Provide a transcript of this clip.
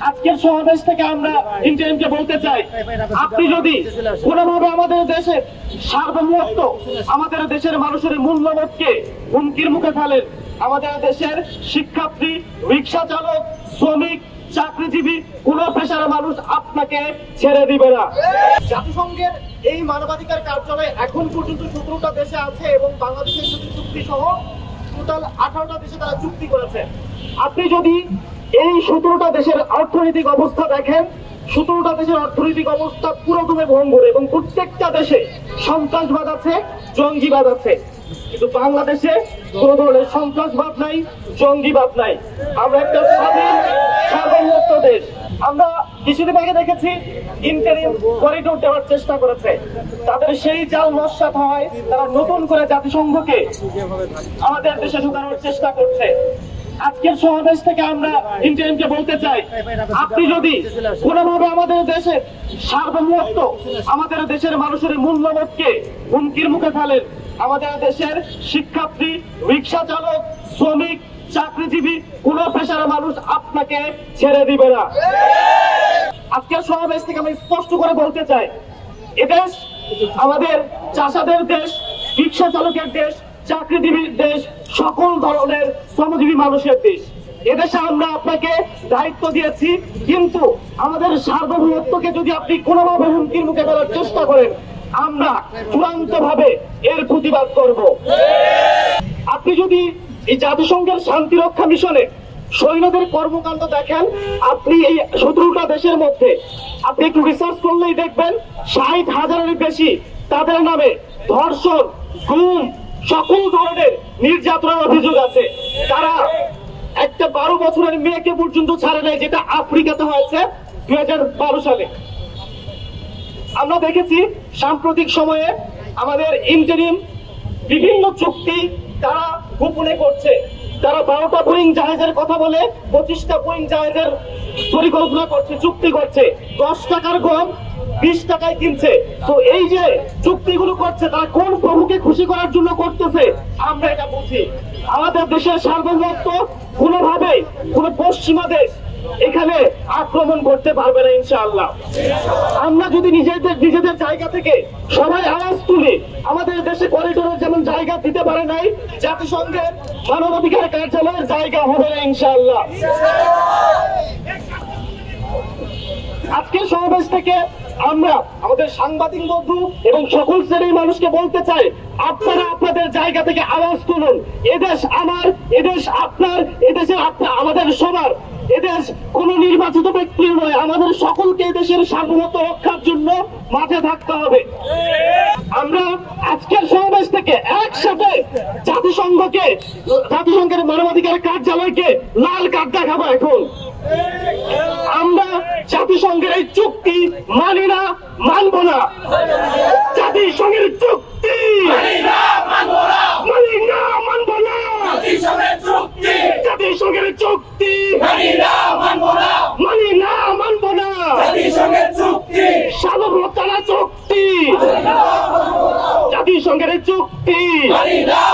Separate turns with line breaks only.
আজকের সমাবেশ থেকে আমরা ইন্টারিমকে বলতে চাই, আপনি যদি কোনোভাবে আমাদের দেশের সার্বভৌমত্ব, আমাদের দেশের মানুষের মূল্যবোধকে হুমকির মুখে ফেলেন, আমাদের দেশের শিক্ষার্থী, রিক্সা চালক, শ্রমিক, চাকরিজীবী কোন পেশার মানুষ আপনাকে ছেড়ে দিবে না। জাতিসংঘের এই মানবাধিকার কার্যালয় এখন পর্যন্ত 17টা দেশে আছে এবং বাংলাদেশের চুক্তি সহ টোটাল 18টা দেশে তারা চুক্তি করেছে। আপনি যদি এই 17টা দেশের অর্থনৈতিক অবস্থা দেখেন, 17টা দেশের অর্থনৈতিক অবস্থা পুরোদমে ভঙ্গুর এবং প্রত্যেকটা দেশে সন্ত্রাসবাদ আছে, জঙ্গিবাদ আছে, কিন্তু বাংলাদেশে কোন ধরনের সন্ত্রাসবাদ নাই, জঙ্গিবাদ নাই। আমরা একটা স্বাধীন সার্বভৌমত্ব দেশ। আমরা কিছুদিন আগে দেখেছি ইন্টারিম করিডোর দেওয়ার চেষ্টা করেছে, তাদের সেই জাল নস্যাৎ হয়, তারা নতুন করে জাতিসংঘকে আমাদের দেশে ঢুকানোর চেষ্টা করছে। আজকের সমাবেশ থেকে আমরা ইন্টারিমকে বলতে চাই, আপনি যদি কোনোভাবে আমাদের দেশের সার্বভৌমত্ব, আমাদের দেশের মানুষের মূল্যবোধকে হুমকির মুখে ফেলেন, আমাদের দেশের শিক্ষার্থী, রিক্সা চালক, শ্রমিক, চাকরিজীবী কোন পেশার মানুষ আপনাকে ছেড়ে দিবে না। আজকের সমাবেশ থেকে আমি স্পষ্ট করে বলতে চাই, এদেশ আমাদের চাষাদের দেশ, রিক্সা চালকের দেশ, চাকরিজীবীর দেশ, সকল ধরনের শ্রমজীবী মানুষের দেশ। এদেশে আমরা আপনাকে দায়িত্ব দিয়েছি, কিন্তু আমাদের সার্বভৌমত্বকে যদি আপনি কোনোভাবে হুমকির মুখে ফেলার চেষ্টা করেন, আমরা চূড়ান্ত ভাবে এর প্রতিবাদ করব। আপনি যদি এই জাতিসংঘের শান্তি রক্ষা মিশনে সৈন্যদের কর্মকাণ্ড দেখেন, আপনি এই 17টা দেশের মধ্যে আপনি একটু রিসার্চ করলেই দেখবেন 60,000-এর বেশি তাদের নামে ধর্ষণ, গুম, সকল ধরনের নির্যাতনের অভিযোগ আছে। তারা একটা 12 বছরের মেয়েকে পর্যন্ত ছাড়ে নাই, যেটা আফ্রিকাতে হয়েছে 2012 সালে। আমরা দেখেছি সাম্প্রতিক সময়ে আমাদের ইন্টারিম বিভিন্ন চুক্তি তারা গোপনে করছে। তারা 12টা বোয়িং জাহাজের কথা বলে 25টা বোয়িং জাহাজের পরিকল্পনা করছে, চুক্তি করছে। 10 টাকার গম 20 টাকায় কিনছে। তো এই যে চুক্তিগুলো করছে, তারা কোন প্রভুকে খুশি করার জন্য করতেছে আমরা এটা বুঝি। আমাদের দেশের সার্বভৌমত্ব কোনোভাবে কোন পশ্চিমা দেশ এখানে আক্রমণ করতে পারবে না ইনশাআল্লাহ। আমরা যদি নিজেদের জায়গা থেকে সবাই আওয়াজ তুলি, আমাদের দেশে করিডোরের যেমন জায়গা দিতে পারে নাই, জাতিসংঘের মানবাধিকার কার্যালয়ের জায়গা হবে না ইনশাআল্লাহ। আজকের সমাবেশ থেকে আমরা আমাদের সাংবাদিক বন্ধু এবং সকল শ্রেণীর মানুষকে বলতে চাই, আপনারা আপনাদের জায়গা থেকে আওয়াজ তুলুন। এদেশ আমার, এদেশ আপনার, এদেশে আমাদের সবার। এদেশ কোন নির্বাচিত ব্যক্তির নয়, আমাদের সকলকে এদেশের সার্বভৌমত্ব রক্ষার জন্য মাঠে থাকতে হবে। আমরা আজকের সমাবেশ থেকে একসাথে জাতিসংঘের মানবাধিকার কার্যালয়কে লাল কার্ড দেখাবো। এখন আমরা জাতিসংঘের এই চুক্তি মানি না, মানব না। জাতিসংঘের চুক্তি মানি না, মানব না। জাতিসংঘের চুক্তি মানি না, মানব না। সার্বভৌমত্ব চুক্তি, জাতিসংঘের চুক্তি মানি না,